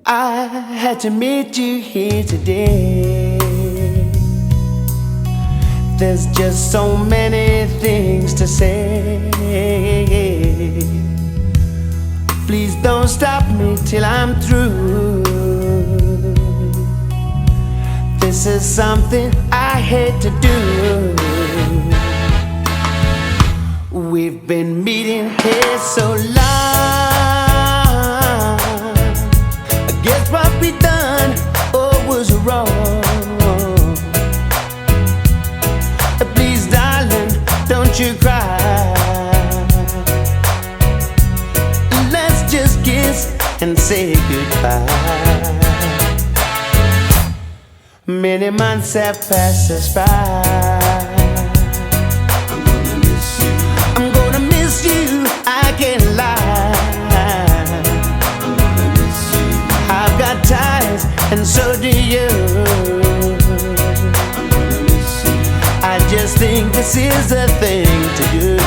I had to meet you here today. There's just so many things to say. Please don't stop me till I'm through. This is something I hate to do. We've been meeting here so long. I guess what we done was wrong. Please, darling, don't you cry. Let's just kiss and say goodbye. Many months have passed us by. I'm gonna miss you, I can't lie. I've got ties, and so do you. I just think this is the thing to do.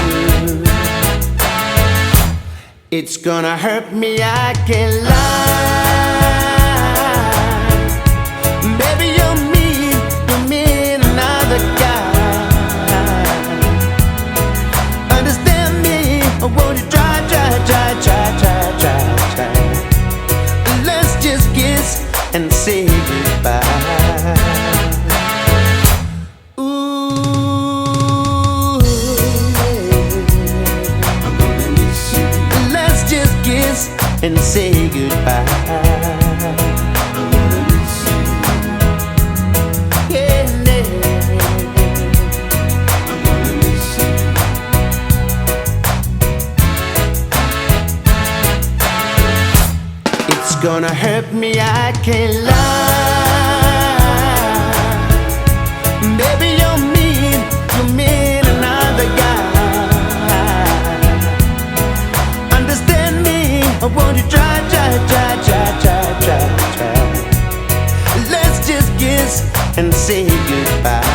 It's gonna hurt me, I can't lie. Baby, you're mean another guy. Understand me, or won't you try. Let's just kiss and say goodbye. Ooh, let's just kiss and say goodbye. It's gonna hurt me, I can't lie. Baby, you're mean another guy. Understand me, or won't you try. Let's just kiss and say goodbye.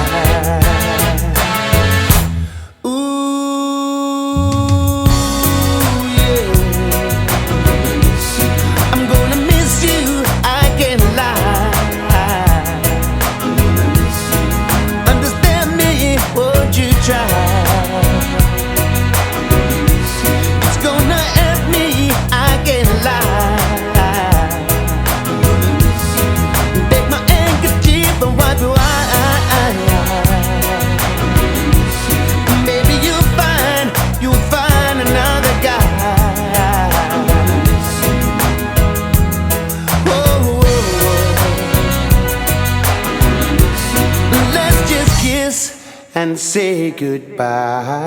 It's gonna hurt me, I can't lie. Take my handkerchief and wipe your eye. Maybe you'll find another guy. Whoa. Let's just kiss and say goodbye.